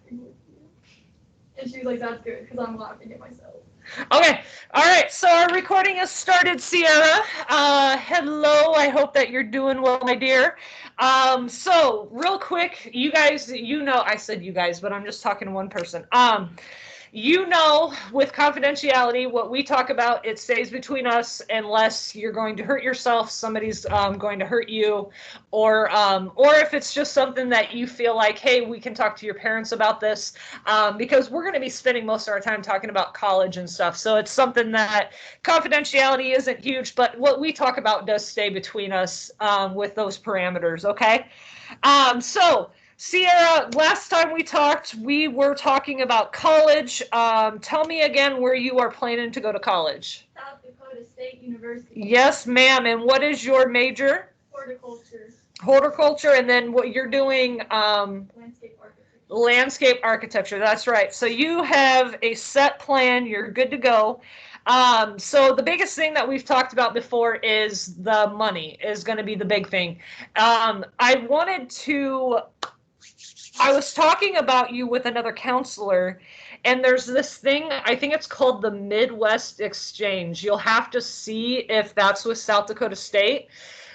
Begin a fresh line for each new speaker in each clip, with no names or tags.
laughing with you. And she was like, that's good, because I'm laughing at myself.
Okay. All right. So our recording has started, Sierra. Hello. I hope that you're doing well, my dear. So real quick, you guys, I said you guys, but I'm just talking to one person. With confidentiality, what we talk about, it stays between us unless you're going to hurt yourself, somebody's going to hurt you, or if it's just something that you feel like, hey, we can talk to your parents about this, because we're going to be spending most of our time talking about college and stuff. So it's something that confidentiality isn't huge, but what we talk about does stay between us with those parameters, okay? So Sierra, last time we talked, we were talking about college. Tell me again where you are planning to go to college.
South Dakota State University.
Yes, ma'am. And what is your major?
Horticulture.
Horticulture, and then what you're doing?
Landscape architecture.
Landscape architecture, that's right. So you have a set plan, you're good to go. So the biggest thing that we've talked about before is the money is going to be the big thing. I was talking about you with another counselor, and there's this thing, I think it's called the Midwest Exchange. You'll have to see if that's with South Dakota State.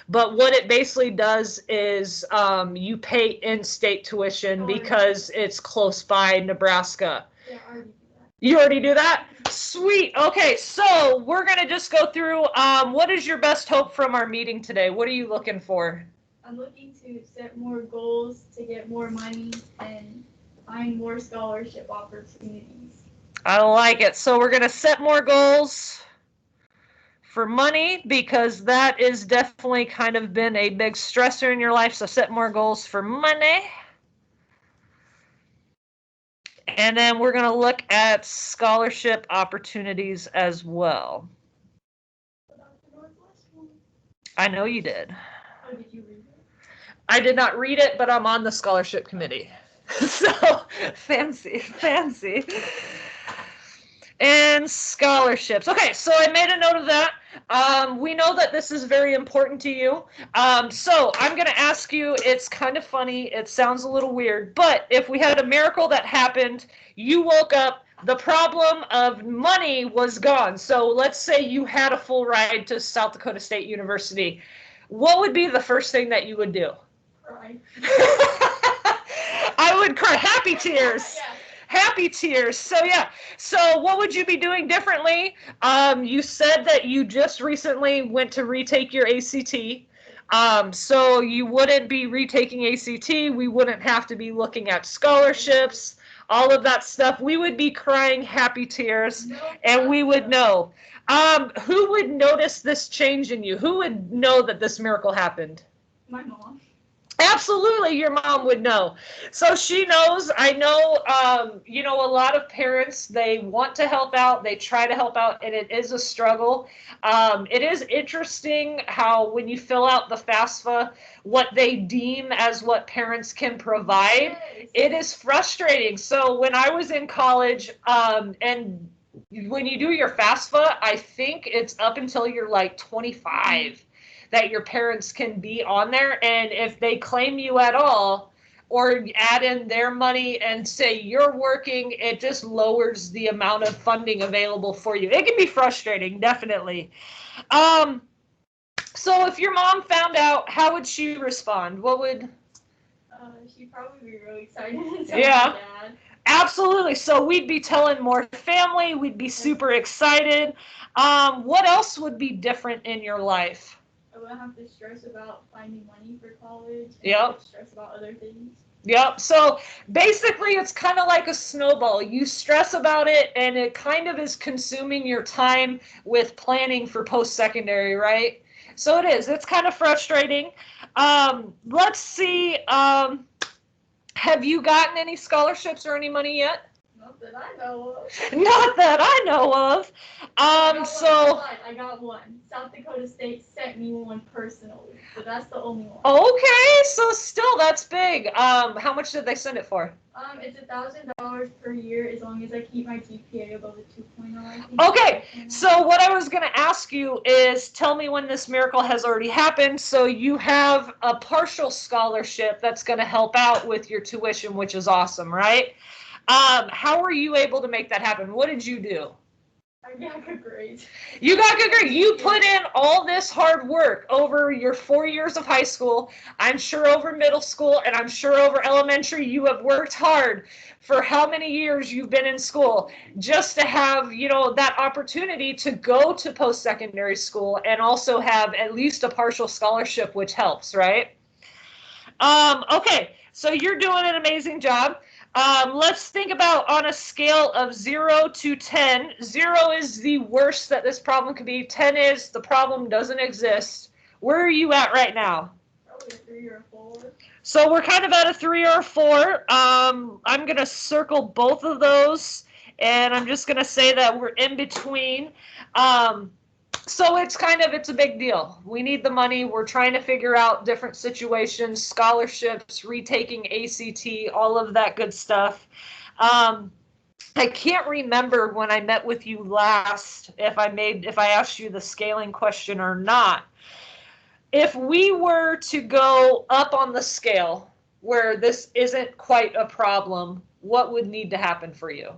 But what it basically does is you pay in-state tuition because it's close by Nebraska.
Yeah, I already do that.
You already do that? Sweet. Okay, so we're going to just go through what is your best hope from our meeting today? What are you looking for?
I'm looking to set more goals to get more money and find more scholarship opportunities.
I like it. So we're going to set more goals for money because that is definitely kind of been a big stressor in your life. So set more goals for money. And then we're going to look at scholarship opportunities as well. I know you did.
Oh, did you read it?
I did not read it, but I'm on the scholarship committee. So fancy. And scholarships. Okay, so I made a note of that. We know that this is very important to you. So I'm going to ask you, it's kind of funny, it sounds a little weird, but if we had a miracle that happened, you woke up, the problem of money was gone. So let's say you had a full ride to South Dakota State University. What would be the first thing that you would do?
Cry.
I would cry. Happy tears.
Yeah.
Happy tears. So yeah. So what would you be doing differently? You said that you just recently went to retake your ACT. So you wouldn't be retaking ACT. We wouldn't have to be looking at scholarships, all of that stuff. We would be crying happy tears, and we would know. Who would notice this change in you? Who would know that this miracle happened?
My mom.
Absolutely, your mom would know. So she knows. I know, a lot of parents, they want to help out. They try to help out, and it is a struggle. It is interesting how when you fill out the FAFSA, what they deem as what parents can provide,
Yes.
it is frustrating. So when I was in college, and when you do your FAFSA, I think it's up until you're like 25 that your parents can be on there. And if they claim you at all or add in their money and say you're working, it just lowers the amount of funding available for you. It can be frustrating, definitely. So if your mom found out, how would she respond? What would...
She'd probably be really excited.
Yeah.
My dad.
Absolutely. So we'd be telling more family. We'd be super excited. What else would be different in your life?
I wouldn't have to stress about finding money for college. And
Yep.
Stress about other things.
Yep. So basically, it's kind of like a snowball. You stress about it, and it kind of is consuming your time with planning for post-secondary, right? So it is. It's kind of frustrating. Let's see. Have you gotten any scholarships or any money yet?
Not that I know of.
Not that I know of.
I got one. South Dakota State sent me one personally, but that's the only one.
Okay, so still that's big. How much did they send it for?
It's $1,000 per year as long as I keep my GPA above a 2.0. I think.
Okay, so what I was going to ask you is tell me when this miracle has already happened. So you have a partial scholarship that's going to help out with your tuition, which is awesome, right? How were you able to make that happen? What did you do?
I got good grades.
You got good grades. You put in all this hard work over your 4 years of high school. I'm sure over middle school, and I'm sure over elementary. You have worked hard for how many years you've been in school just to have, you know, that opportunity to go to post-secondary school and also have at least a partial scholarship, which helps, right? Okay, so you're doing an amazing job. Let's think about on a scale of 0 to 10. 0 is the worst that this problem could be. 10 is the problem doesn't exist. Where are you at right now?
Probably a 3 or a 4.
So we're kind of at a 3 or a 4. I'm going to circle both of those, and I'm just going to say that we're in between. So it's a big deal. We need the money. We're trying to figure out different situations, scholarships, retaking ACT, all of that good stuff. I can't remember when I met with you last if I asked you the scaling question or not. If we were to go up on the scale where this isn't quite a problem, what would need to happen for you?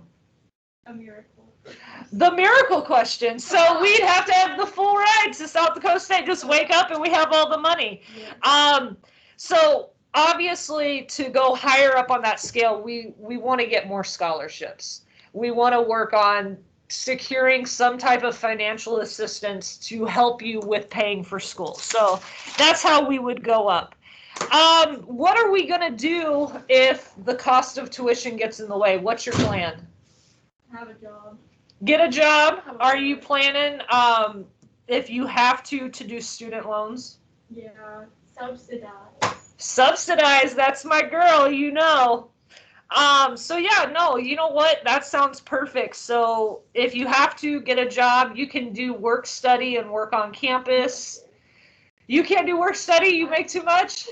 A miracle.
The miracle question. So we'd have to have the full ride to South Dakota State. Just wake up and we have all the money.
Yeah.
So obviously to go higher up on that scale, we want to get more scholarships. We want to work on securing some type of financial assistance to help you with paying for school. So that's how we would go up. What are we going to do if the cost of tuition gets in the way? What's your plan?
Have a job.
Get a job. Are you planning, if you have to do student loans?
Yeah, subsidize.
Subsidize, that's my girl, you know. So yeah, no, you know what? That sounds perfect. So if you have to get a job, you can do work study and work on campus. You can't do work study, you make too much?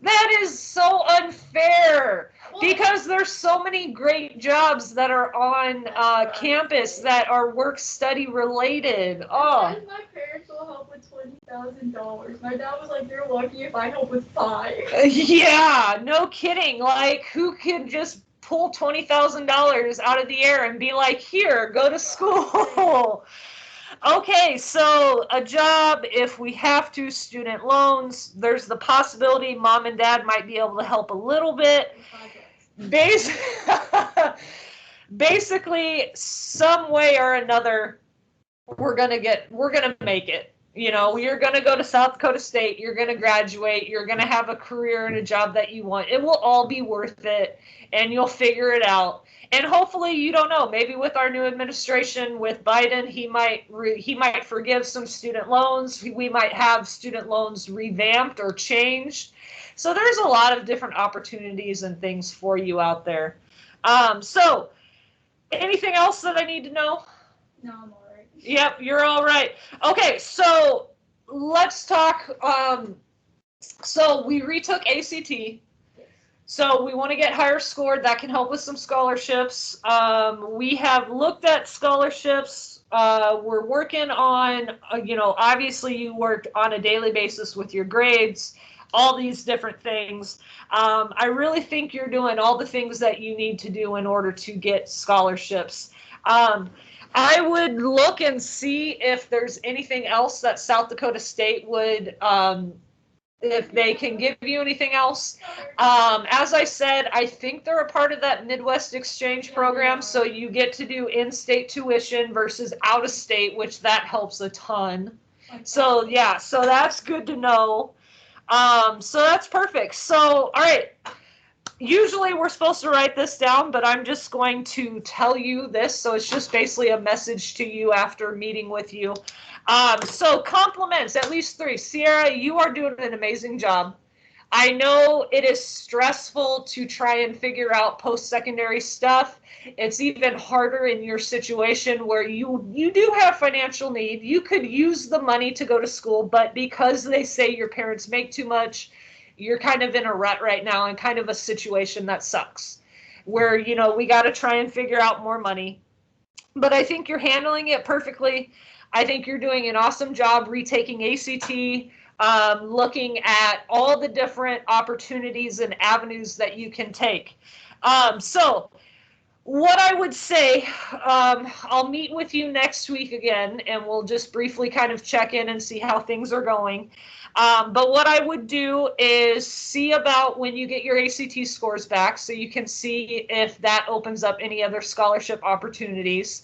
That is so unfair. Because there's so many great jobs that are on campus that are work study related. Oh.
My parents will help with $20,000. My dad was like, "You're lucky if I help with 5."
Yeah, no kidding. Like, who could just pull $20,000 out of the air and be like, "Here, go to school"? Okay, so a job, if we have to, student loans, there's the possibility mom and dad might be able to help a little bit. Basically, some way or another, we're gonna make it. You know, you're gonna go to South Dakota State, you're gonna graduate, you're gonna have a career and a job that you want. It will all be worth it, and you'll figure it out. And hopefully, you don't know, maybe with our new administration, with Biden, he might forgive some student loans. We might have student loans revamped or changed. So there's a lot of different opportunities and things for you out there. So anything else that I need to know?
No, I'm all right.
Yep, you're all right. Okay, so let's talk. So we retook ACT. So we want to get higher scored. That can help with some scholarships. We have looked at scholarships. We're working on, obviously you work on a daily basis with your grades, all these different things. I really think you're doing all the things that you need to do in order to get scholarships. I would look and see if there's anything else that South Dakota State would, if they can give you anything else. As I said, I think they're a part of that Midwest exchange program, so you get to do in-state tuition versus out-of-state, which that helps a ton. So yeah, so that's good to know. So that's perfect. So, all right. Usually we're supposed to write this down, but I'm just going to tell you this. So it's just basically a message to you after meeting with you. So compliments, at least 3. Sierra, you are doing an amazing job. I know it is stressful to try and figure out post-secondary stuff. It's even harder in your situation where you do have financial need. You could use the money to go to school, but because they say your parents make too much, you're kind of in a rut right now and kind of a situation that sucks. Where, we got to try and figure out more money. But I think you're handling it perfectly. I think you're doing an awesome job retaking ACT, looking at all the different opportunities and avenues that you can take. So what I would say, I'll meet with you next week again, and we'll just briefly kind of check in and see how things are going. But what I would do is see about when you get your ACT scores back so you can see if that opens up any other scholarship opportunities.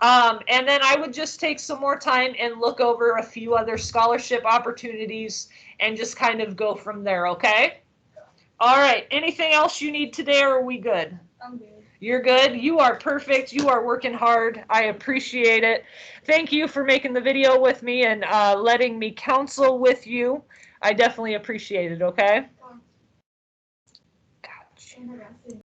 And then I would just take some more time and look over a few other scholarship opportunities and just kind of go from there, okay? All right. Anything else you need today, or are we good?
I'm good.
You're good. You are perfect. You are working hard. I appreciate it. Thank you for making the video with me and letting me counsel with you. I definitely appreciate it, okay?
Gotcha.